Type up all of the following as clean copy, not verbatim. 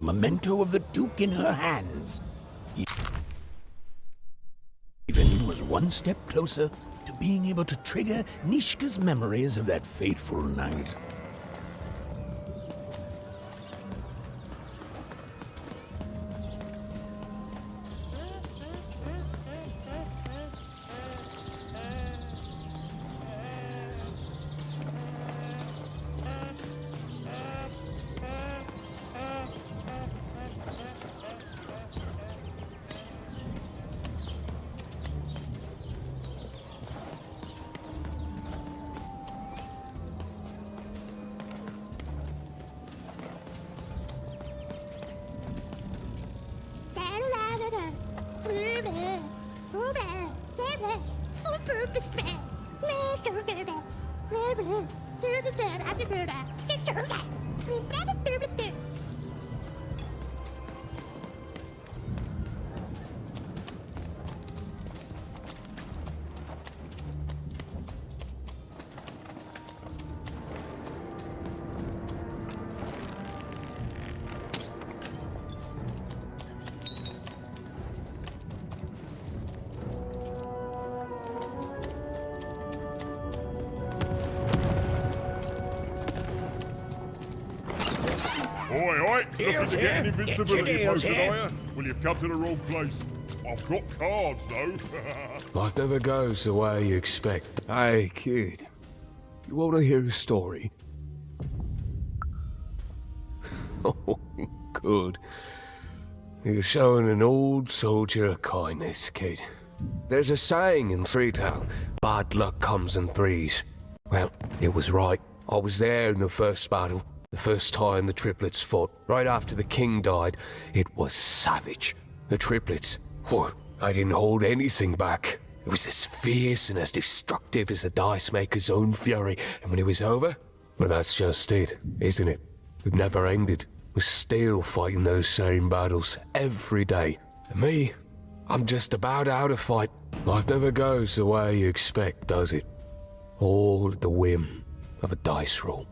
memento of the Duke in her hands. Even was one step closer to being able to trigger Nishka's memories of that fateful night. Oi, oi! Looking to get an invincibility potion, are you? Well, you've come to the wrong place. I've got cards, though. Life never goes the way you expect. Hey, kid. You want to hear a story? Oh, good. You're showing an old soldier a kindness, kid. There's a saying in Freetown, bad luck comes in threes. Well, it was right. I was there in the first battle. The first time the triplets fought, right after the king died. It was savage. The triplets, I didn't hold anything back. It was as fierce and as destructive as the dice maker's own fury. And when it was over, well, that's just it, isn't it? It never ended. We're still fighting those same battles every day. And me, I'm just about out of fight. Life never goes the way you expect, does it? All at the whim of a dice roll.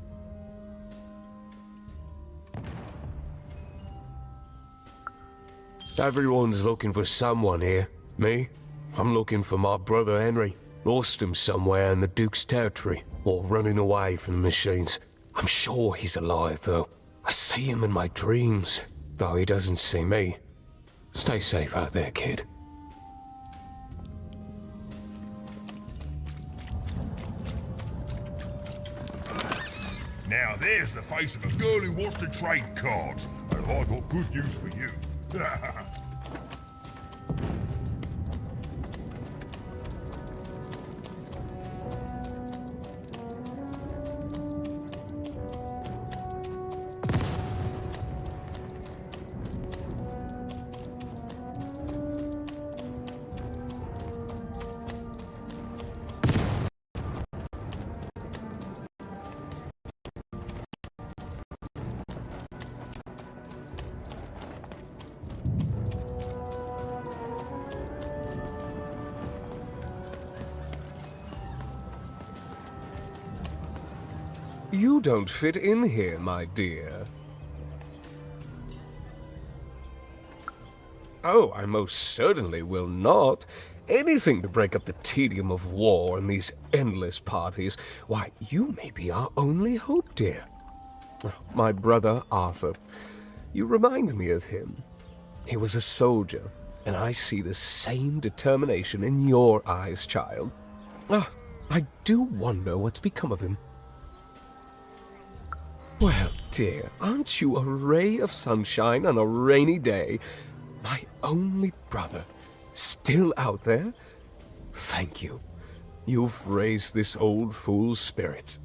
Everyone's looking for someone here. Me? I'm looking for my brother Henry. Lost him somewhere in the Duke's territory, or running away from the machines. I'm sure he's alive, though. I see him in my dreams, though he doesn't see me. Stay safe out there, kid. Now there's the face of a girl who wants to trade cards. And I got good news for you. You don't fit in here, my dear. Oh, I most certainly will not. Anything to break up the tedium of war and these endless parties. Why, you may be our only hope, dear. My brother Arthur. You remind me of him. He was a soldier, and I see the same determination in your eyes, child. I do wonder what's become of him. Well, dear, aren't you a ray of sunshine on a rainy day? My only brother, still out there? Thank you. You've raised this old fool's spirits.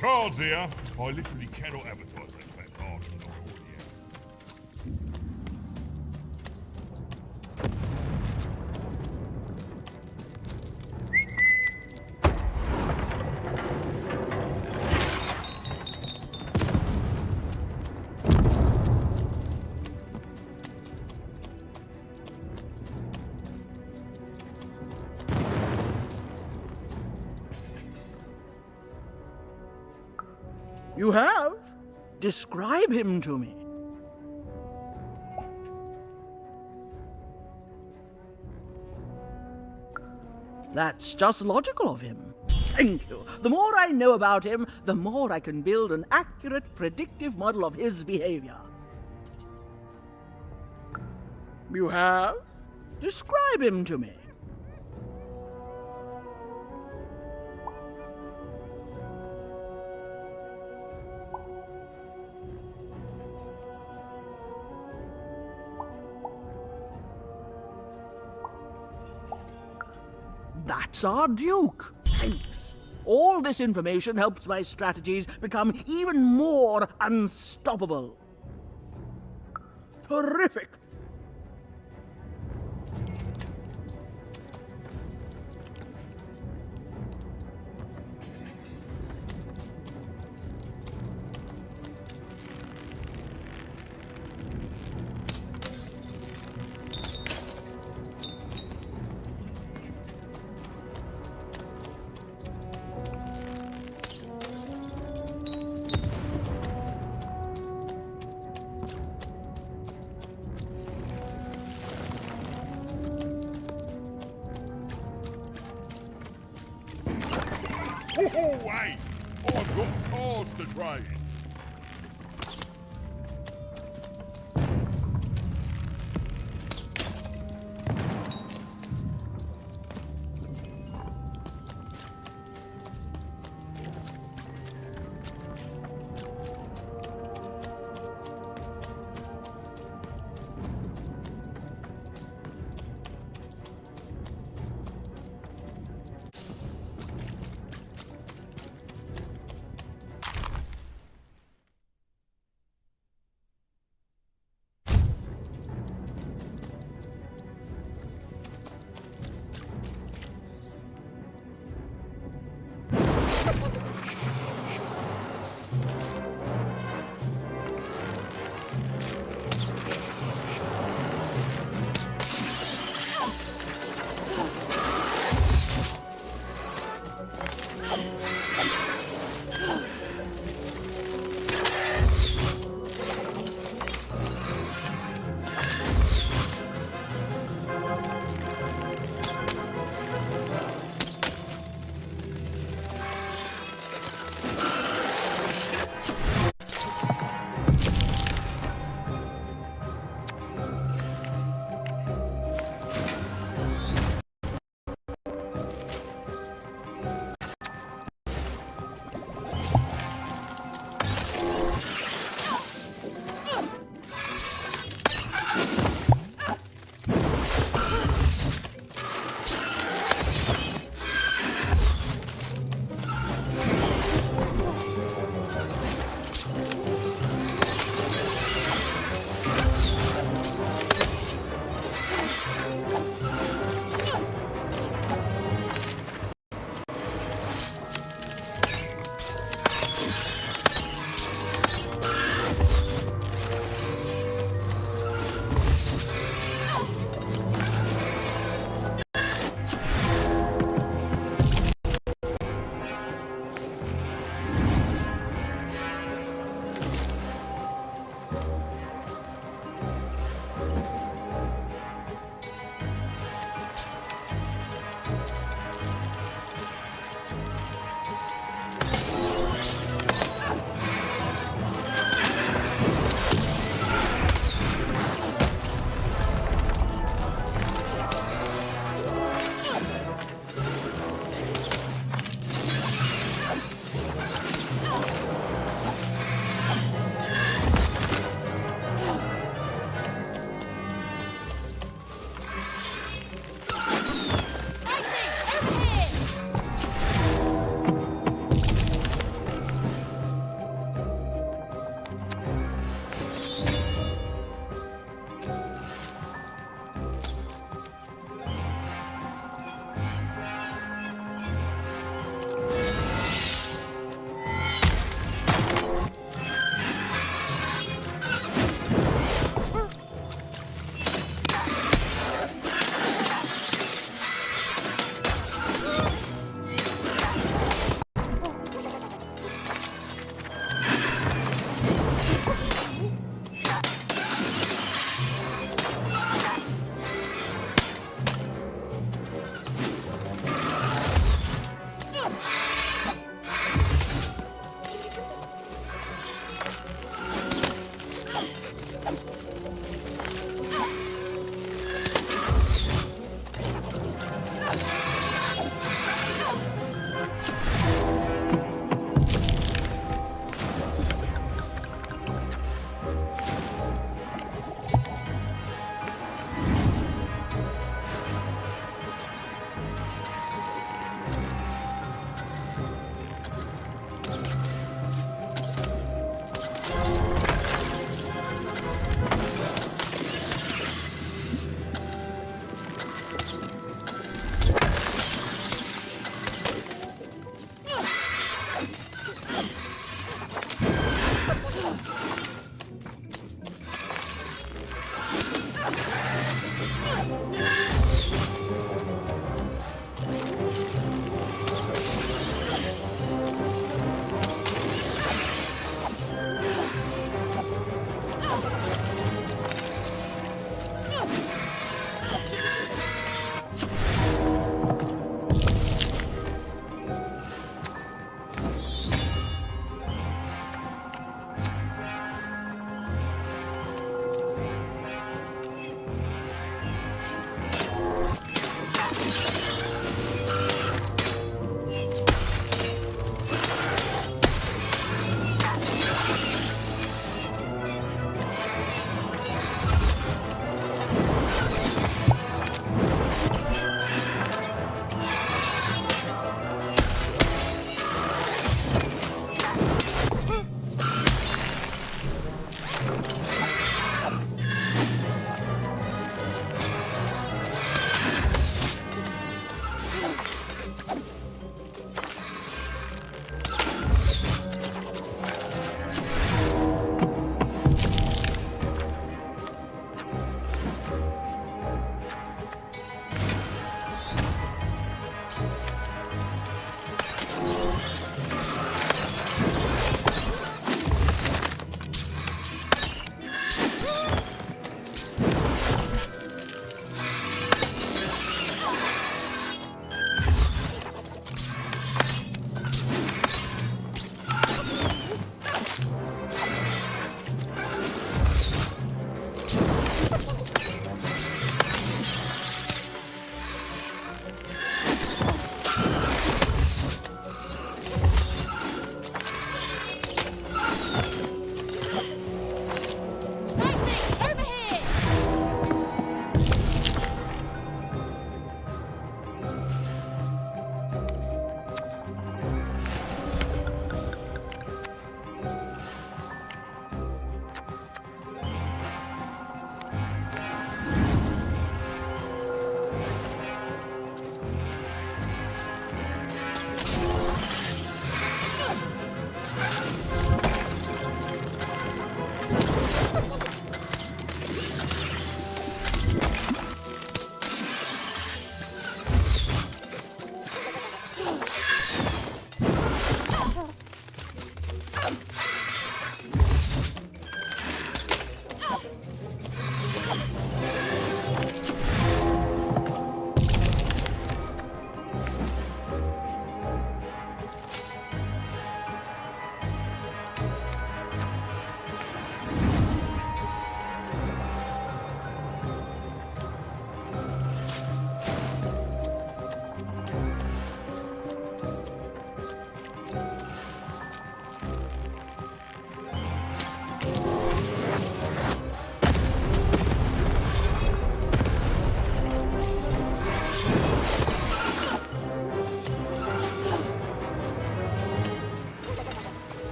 Cards here. I literally cannot advertise that fat card. You have? Describe him to me. That's just logical of him. Thank you. The more I know about him, the more I can build an accurate, predictive model of his behavior. You have? Describe him to me. That's our Duke. Thanks. All this information helps my strategies become even more unstoppable. Terrific. Oh, wait! I've got cars to trade.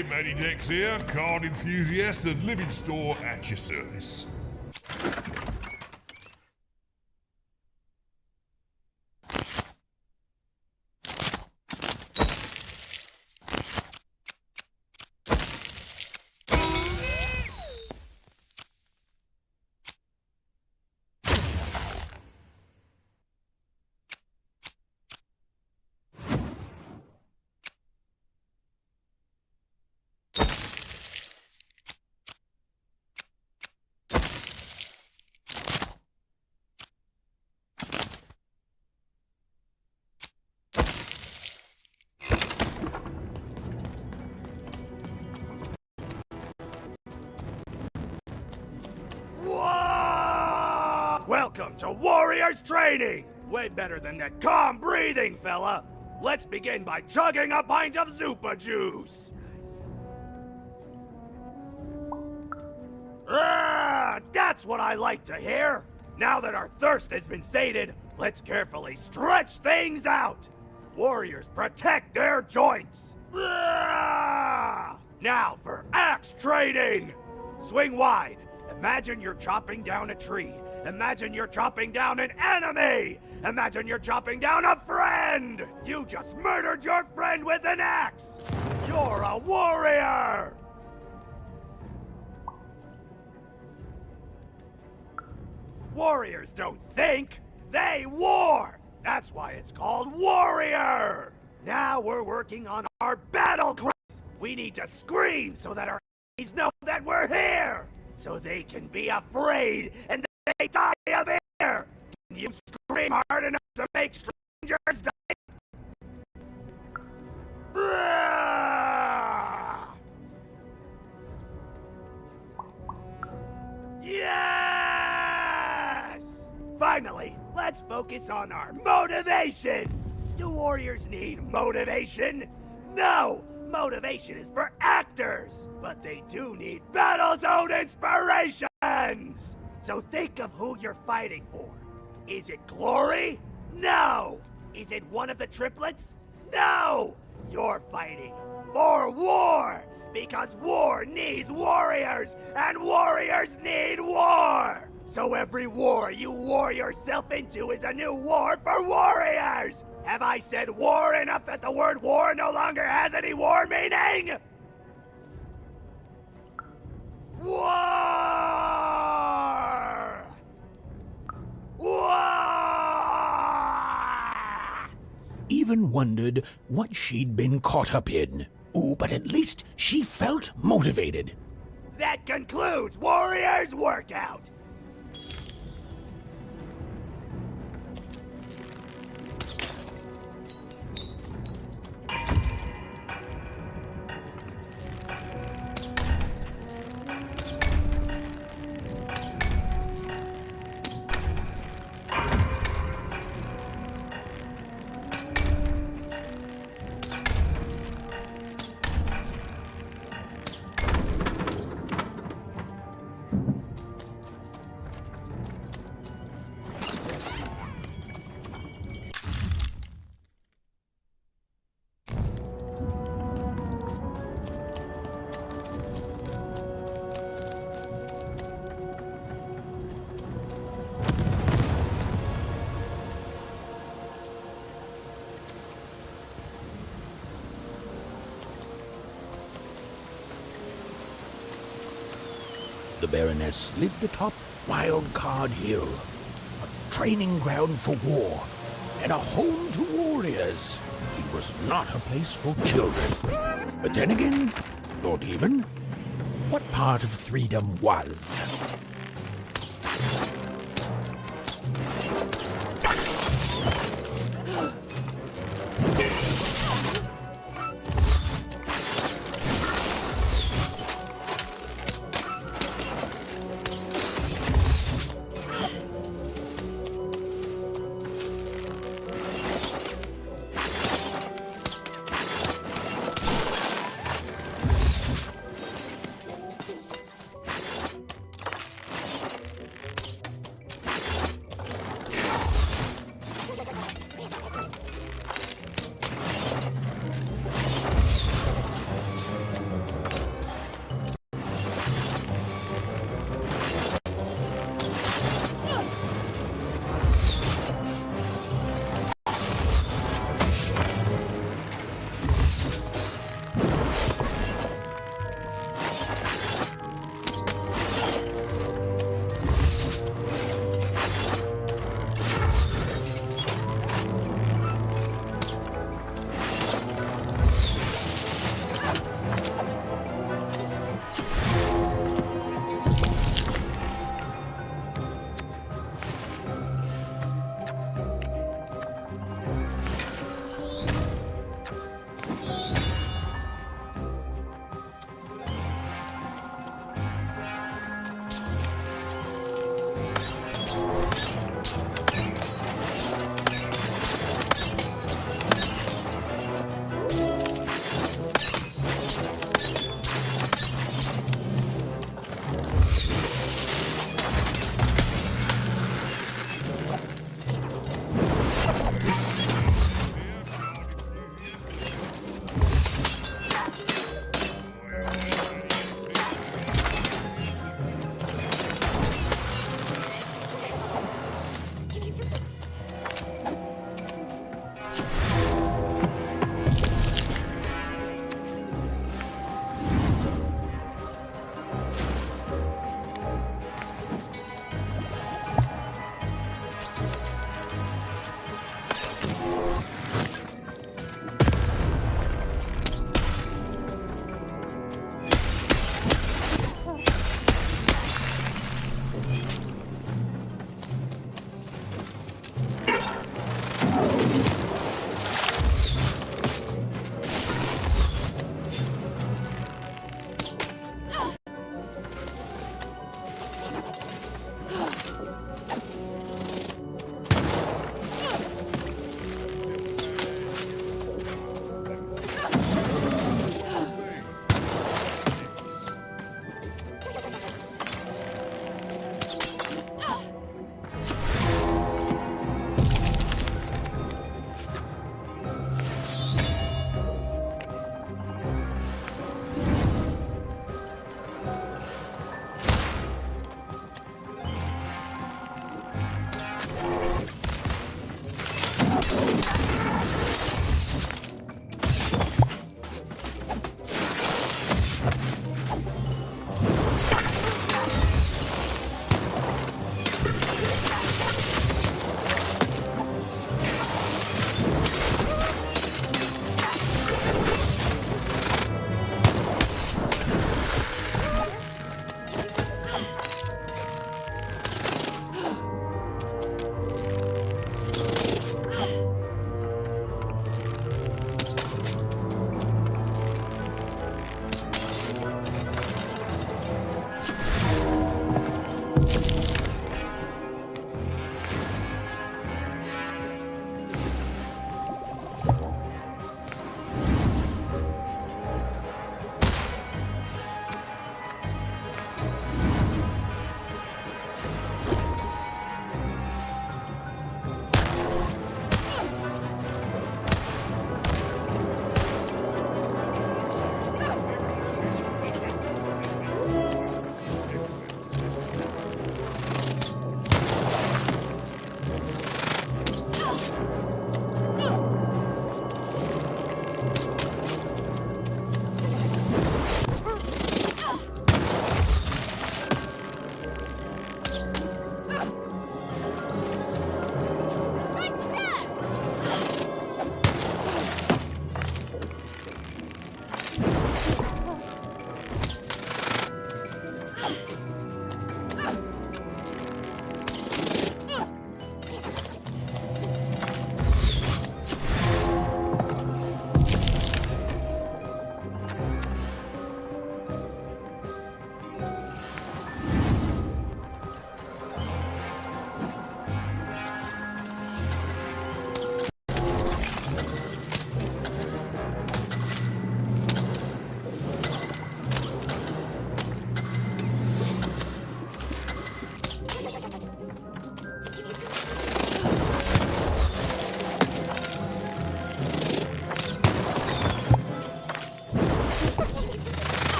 Hey, Matty Dex here, card enthusiast and living store at your service. Welcome to Warriors Training! Way better than that calm breathing, fella! Let's begin by chugging a pint of Zupa juice! That's what I like to hear! Now that our thirst has been sated, let's carefully stretch things out! Warriors protect their joints! Now for axe training! Swing wide. Imagine you're chopping down a tree. Imagine you're chopping down an enemy! Imagine you're chopping down a friend! You just murdered your friend with an axe! You're a warrior! Warriors don't think, they war! That's why it's called Warrior! Now we're working on our battle cries! We need to scream so that our enemies know that we're here! So they can be afraid and they die of fear! Can you scream hard enough to make strangers die? Yes! Finally, let's focus on our motivation! Do warriors need motivation? No! Motivation is for actors! But they do need battle zone inspirations! So think of who you're fighting for. Is it glory? No! Is it one of the triplets? No! You're fighting for war! Because war needs warriors, and warriors need war! So every war you war yourself into is a new war for warriors! Have I said war enough that the word war no longer has any war meaning? War! War! Even wondered what she'd been caught up in. Ooh, but at least she felt motivated. That concludes Warriors Workout! The Baroness lived atop Wildcard Hill, a training ground for war, and a home to warriors. It was not a place for children. But then again, not even. What part of freedom was?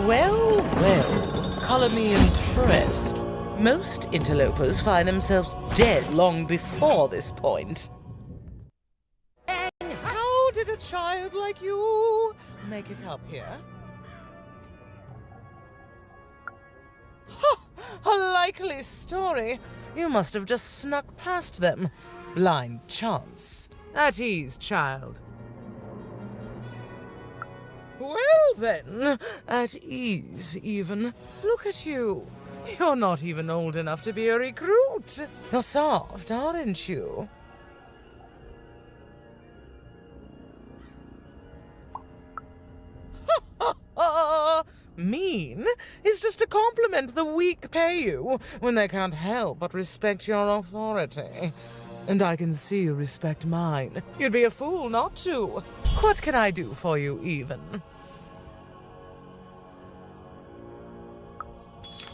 Well, well, color me impressed. Most interlopers find themselves dead long before this point. And how did a child like you make it up here? A likely story. You must have just snuck past them. Blind chance. At ease, child. Well then, at ease even. Look at you. You're not even old enough to be a recruit. You're soft, aren't you? Mean is just a compliment the weak pay you when they can't help but respect your authority. And I can see you respect mine. You'd be a fool not to. What can I do for you, even?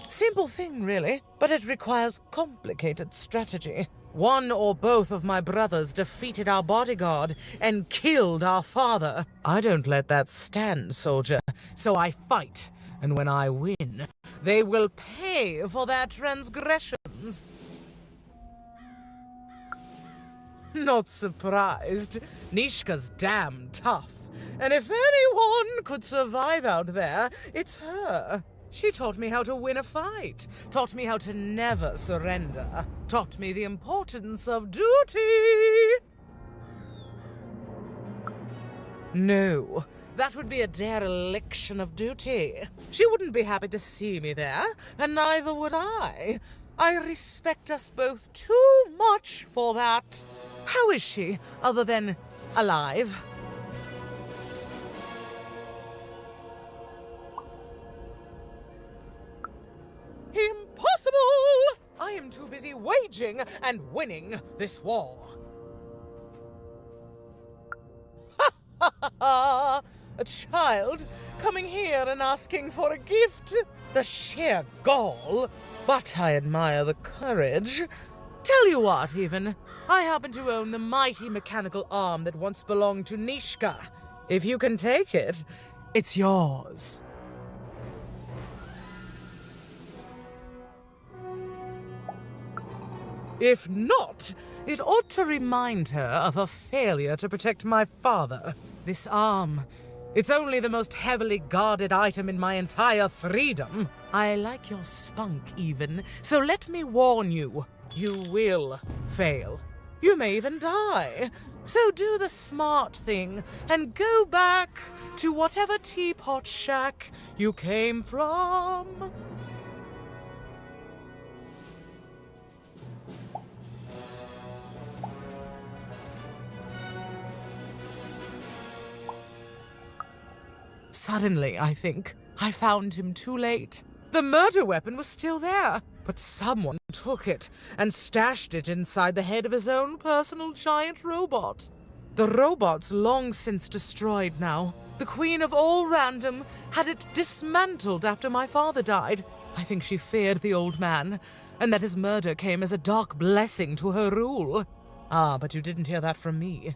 Simple thing, really, but it requires complicated strategy. One or both of my brothers defeated our bodyguard and killed our father. I don't let that stand, soldier, so I fight. And when I win, they will pay for their transgressions. Not surprised. Nishka's damn tough. And if anyone could survive out there, it's her. She taught me how to win a fight, taught me how to never surrender, taught me the importance of duty. No, that would be a dereliction of duty. She wouldn't be happy to see me there, and neither would I. I respect us both too much for that. How is she, other than alive? Impossible! I am too busy waging and winning this war. Ha ha ha ha! A child coming here and asking for a gift? The sheer gall! But I admire the courage. Tell you what, even. I happen to own the mighty mechanical arm that once belonged to Nishka. If you can take it, it's yours. If not, it ought to remind her of her failure to protect my father. This arm, it's only the most heavily guarded item in my entire freedom. I like your spunk, even, so let me warn you, you will fail. You may even die. So do the smart thing and go back to whatever teapot shack you came from. Suddenly, I think, I found him too late. The murder weapon was still there, but someone took it and stashed it inside the head of his own personal giant robot. The robot's long since destroyed now. The Queen of All Random had it dismantled after my father died. I think she feared the old man, and that his murder came as a dark blessing to her rule. Ah, but you didn't hear that from me.